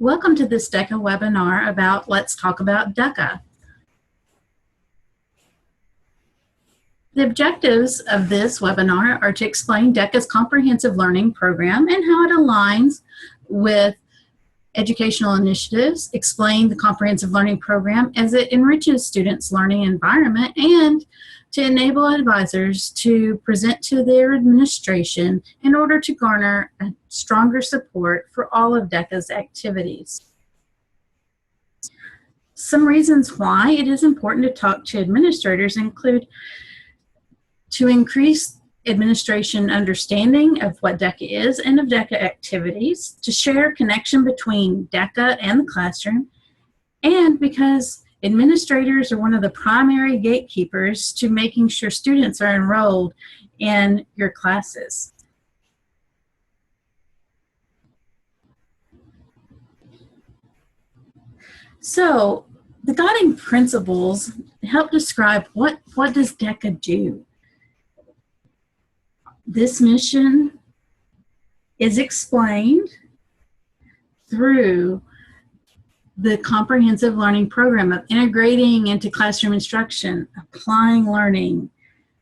Welcome to this DECA webinar about Let's Talk About DECA. The objectives of this webinar are to explain DECA's comprehensive learning program and how it aligns with educational initiatives, explain the comprehensive learning program as it enriches students' learning environment, and to enable advisors to present to their administration in order to garner a stronger support for all of DECA's activities. Some reasons why it is important to talk to administrators include to increase administration understanding of what DECA is and of DECA activities, to share connection between DECA and the classroom, and because administrators are one of the primary gatekeepers to making sure students are enrolled in your classes. So the guiding principles help describe what does DECA do. This mission is explained through the comprehensive learning program of integrating into classroom instruction, applying learning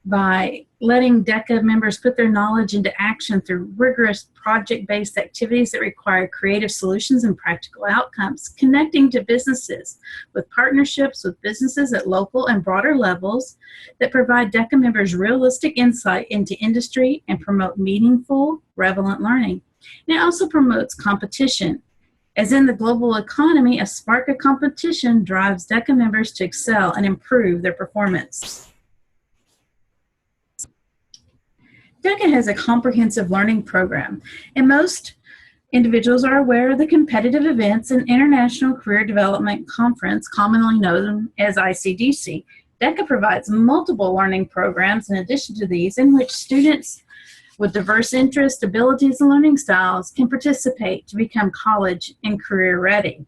by letting DECA members put their knowledge into action through rigorous project-based activities that require creative solutions and practical outcomes, connecting to businesses with partnerships with businesses at local and broader levels that provide DECA members realistic insight into industry and promote meaningful, relevant learning. And it also promotes competition. As in the global economy, a spark of competition drives DECA members to excel and improve their performance. DECA has a comprehensive learning program, and most individuals are aware of the competitive events and International Career Development Conference, commonly known as ICDC. DECA provides multiple learning programs in addition to these in which students with diverse interests, abilities, and learning styles can participate to become college and career ready.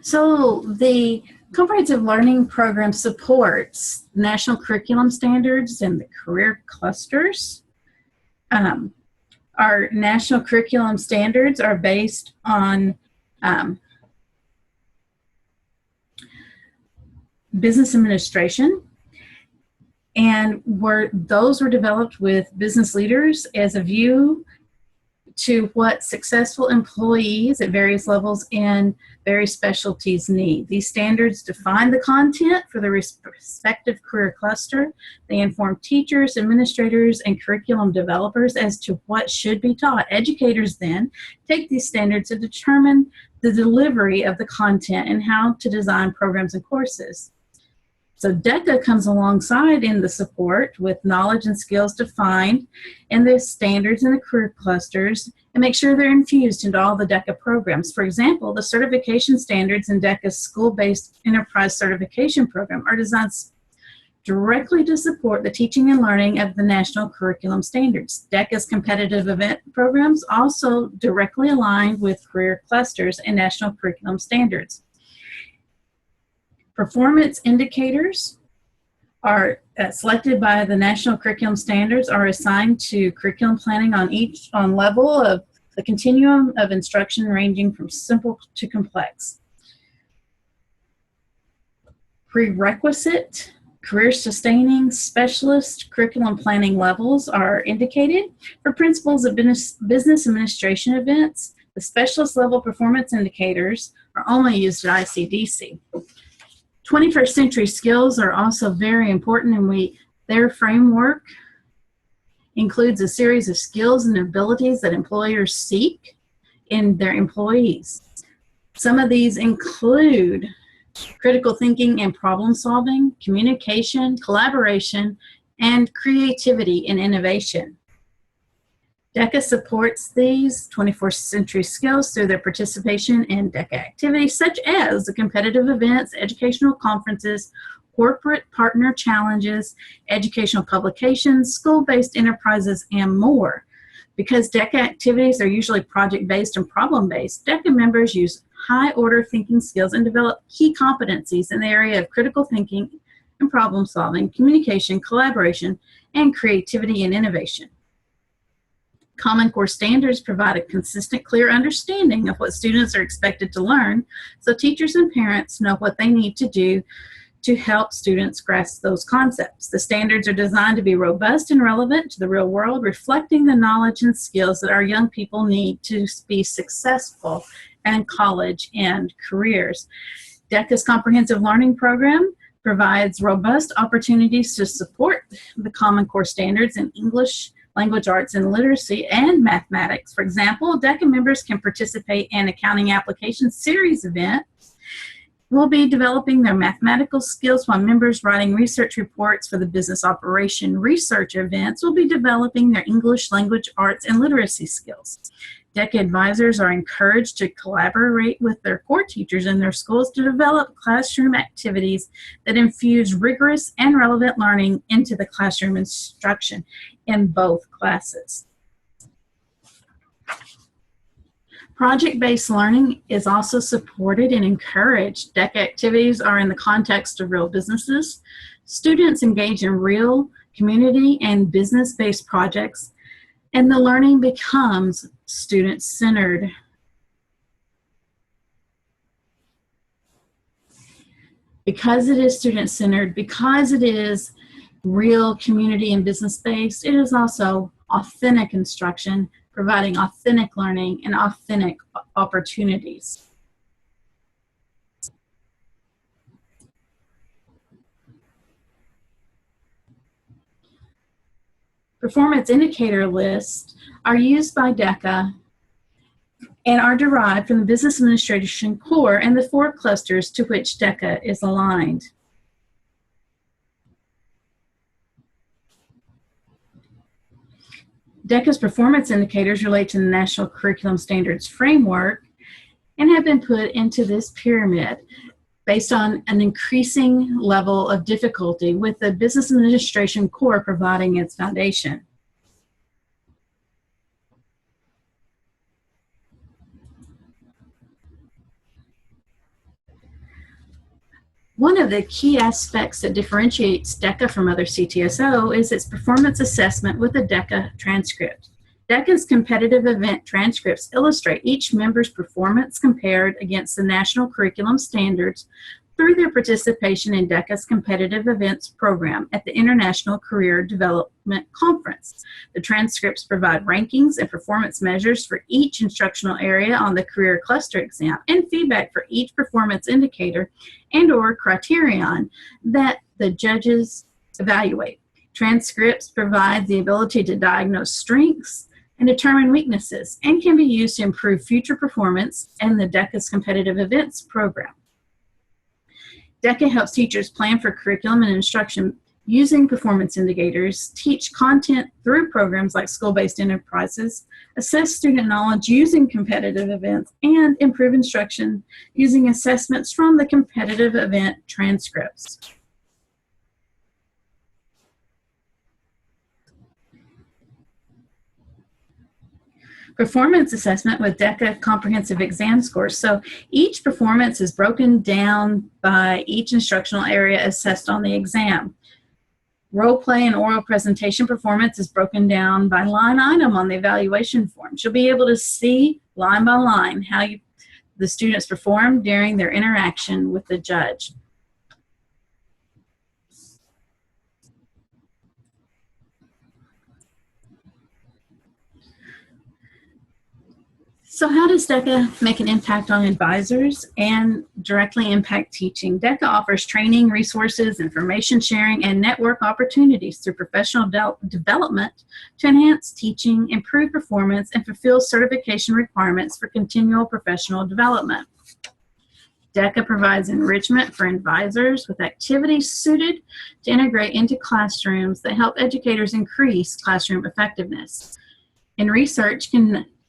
So the comprehensive learning program supports national curriculum standards and the career clusters. Our national curriculum standards are based on business administration, and those were developed with business leaders as a view to what successful employees at various levels in various specialties need. These standards define the content for the respective career cluster. They inform teachers, administrators, and curriculum developers as to what should be taught. Educators then take these standards to determine the delivery of the content and how to design programs and courses. So DECA comes alongside in the support with knowledge and skills defined in the standards and the career clusters and make sure they're infused into all the DECA programs. For example, the certification standards in DECA's school-based enterprise certification program are designed directly to support the teaching and learning of the national curriculum standards. DECA's competitive event programs also directly align with career clusters and national curriculum standards. Performance indicators are selected by the national curriculum standards, are assigned to curriculum planning on level of the continuum of instruction ranging from simple to complex. Prerequisite, career sustaining, specialist curriculum planning levels are indicated. For principles of business administration events, the specialist level performance indicators are only used at ICDC. 21st century skills are also very important, and their framework includes a series of skills and abilities that employers seek in their employees. Some of these include critical thinking and problem solving, communication, collaboration, and creativity and innovation. DECA supports these 21st century skills through their participation in DECA activities such as the competitive events, educational conferences, corporate partner challenges, educational publications, school-based enterprises, and more. Because DECA activities are usually project-based and problem-based, DECA members use high-order thinking skills and develop key competencies in the area of critical thinking and problem solving, communication, collaboration, and creativity and innovation. Common Core standards provide a consistent, clear understanding of what students are expected to learn, so teachers and parents know what they need to do to help students grasp those concepts. The standards are designed to be robust and relevant to the real world, reflecting the knowledge and skills that our young people need to be successful in college and careers. DECA's comprehensive learning program provides robust opportunities to support the Common Core standards in English, language arts and literacy, and mathematics. For example, DECA members can participate in accounting application series events. We'll be developing their mathematical skills, while members writing research reports for the business operation research events will be developing their English, language arts, and literacy skills. DECA advisors are encouraged to collaborate with their core teachers in their schools to develop classroom activities that infuse rigorous and relevant learning into the classroom instruction in both classes. Project-based learning is also supported and encouraged. DECA activities are in the context of real businesses. Students engage in real community and business-based projects, and the learning becomes student-centered. Because it is student-centered, because it is real community and business-based, it is also authentic instruction, providing authentic learning and authentic opportunities. Performance indicator lists are used by DECA and are derived from the Business Administration core and the 4 clusters to which DECA is aligned. DECA's performance indicators relate to the National Curriculum Standards Framework and have been put into this pyramid based on an increasing level of difficulty, with the Business Administration core providing its foundation. One of the key aspects that differentiates DECA from other CTSO is its performance assessment with a DECA transcript. DECA's competitive event transcripts illustrate each member's performance compared against the national curriculum standards through their participation in DECA's competitive events program at the International Career Development Conference. The transcripts provide rankings and performance measures for each instructional area on the career cluster exam and feedback for each performance indicator and/or criterion that the judges evaluate. Transcripts provide the ability to diagnose strengths and determine weaknesses, and can be used to improve future performance in the DECA's competitive events program. DECA helps teachers plan for curriculum and instruction using performance indicators, teach content through programs like school-based enterprises, assess student knowledge using competitive events, and improve instruction using assessments from the competitive event transcripts. Performance assessment with DECA comprehensive exam scores. So each performance is broken down by each instructional area assessed on the exam. Role play and oral presentation performance is broken down by line item on the evaluation form. You'll be able to see line by line how the students perform during their interaction with the judge. So how does DECA make an impact on advisors and directly impact teaching? DECA offers training, resources, information sharing, and network opportunities through professional development to enhance teaching, improve performance, and fulfill certification requirements for continual professional development. DECA provides enrichment for advisors with activities suited to integrate into classrooms that help educators increase classroom effectiveness. In research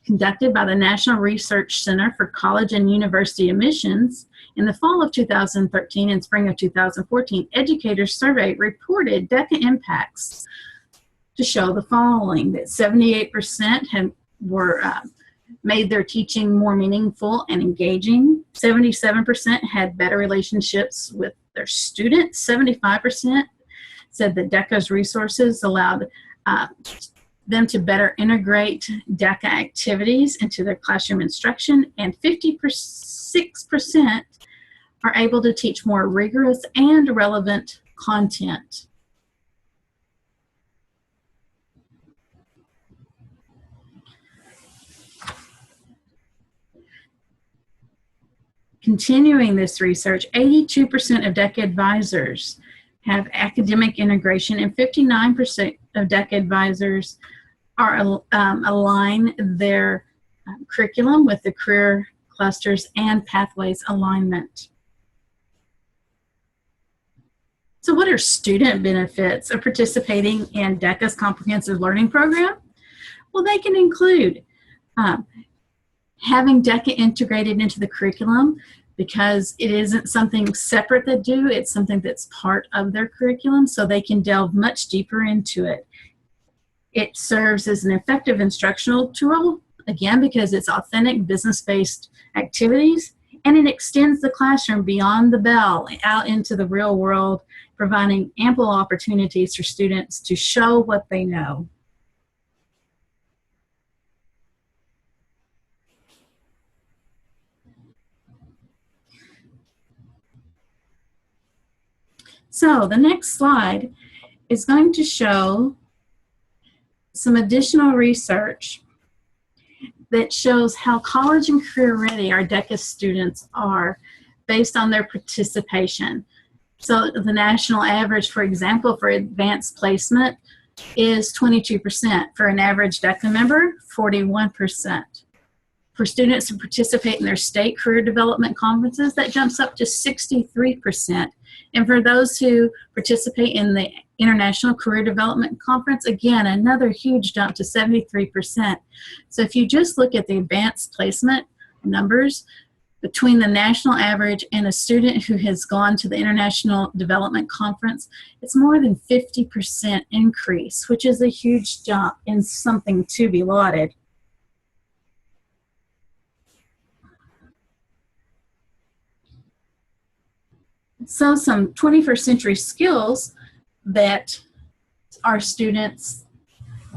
conducted by the National Research Center for College and University Admissions in the fall of 2013 and spring of 2014, educators surveyed reported DECA impacts to show the following: that 78% made their teaching more meaningful and engaging, 77% had better relationships with their students. 75% said that DECA's resources allowed them to better integrate DECA activities into their classroom instruction, and 56% are able to teach more rigorous and relevant content. Continuing this research, 82% of DECA advisors have academic integration, and 59% of DECA advisors are align their curriculum with the career clusters and pathways alignment. So what are student benefits of participating in DECA's comprehensive learning program? Well, they can include having DECA integrated into the curriculum, because it isn't something separate they do, it's something that's part of their curriculum, so they can delve much deeper into it. It serves as an effective instructional tool, again, because it's authentic business-based activities, and it extends the classroom beyond the bell out into the real world, providing ample opportunities for students to show what they know. So the next slide is going to show some additional research that shows how college and career ready our DECA students are based on their participation. So the national average, for example, for advanced placement is 22%. For an average DECA member, 41%. For students who participate in their state career development conferences, that jumps up to 63%. And for those who participate in the International Career Development Conference, again, another huge jump to 73%. So if you just look at the advanced placement numbers, between the national average and a student who has gone to the International Development Conference, it's more than 50% increase, which is a huge jump and something to be lauded. So some 21st century skills that our students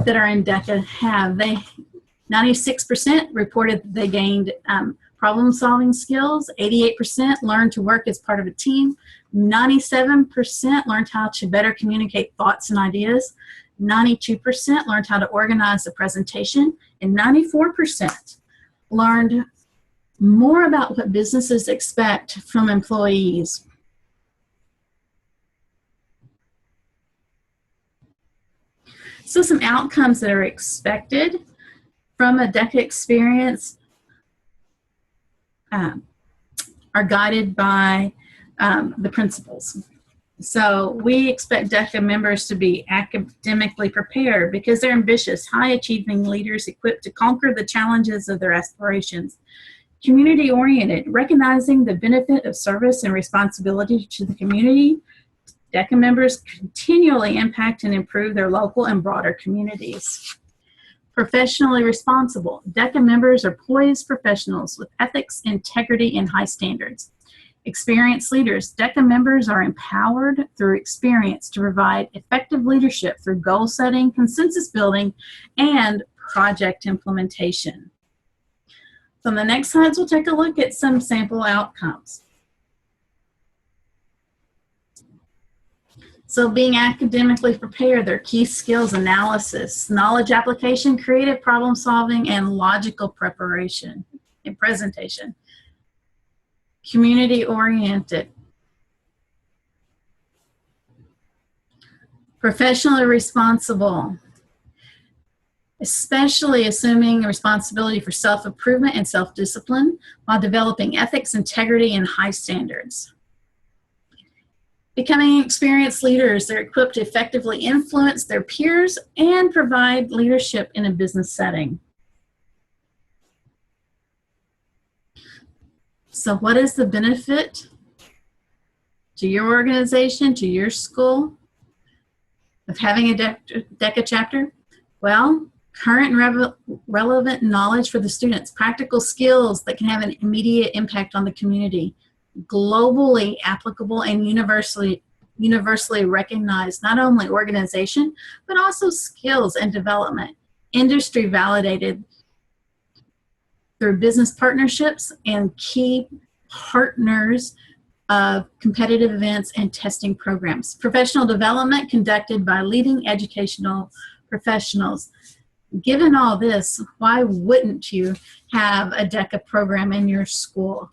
that are in DECA have. 96% reported they gained problem-solving skills. 88% learned to work as part of a team. 97% learned how to better communicate thoughts and ideas. 92% learned how to organize a presentation. And 94% learned more about what businesses expect from employees. So some outcomes that are expected from a DECA experience are guided by the principals. So we expect DECA members to be academically prepared because they're ambitious, high-achieving leaders equipped to conquer the challenges of their aspirations. Community-oriented, recognizing the benefit of service and responsibility to the community. DECA members continually impact and improve their local and broader communities. Professionally responsible. DECA members are poised professionals with ethics, integrity, and high standards. Experienced leaders. DECA members are empowered through experience to provide effective leadership through goal setting, consensus building, and project implementation. So in the next slides, we'll take a look at some sample outcomes. So being academically prepared, their key skills: analysis, knowledge application, creative problem solving, and logical preparation and presentation. Community oriented. Professionally responsible, especially assuming responsibility for self-improvement and self-discipline while developing ethics, integrity, and high standards. Becoming experienced leaders, they're equipped to effectively influence their peers and provide leadership in a business setting. So what is the benefit to your organization, to your school, of having a DECA chapter? Well, current and relevant knowledge for the students, practical skills that can have an immediate impact on the community, globally applicable and universally recognized, not only organization, but also skills and development, industry validated through business partnerships and key partners of competitive events and testing programs. Professional development conducted by leading educational professionals. Given all this, why wouldn't you have a DECA program in your school?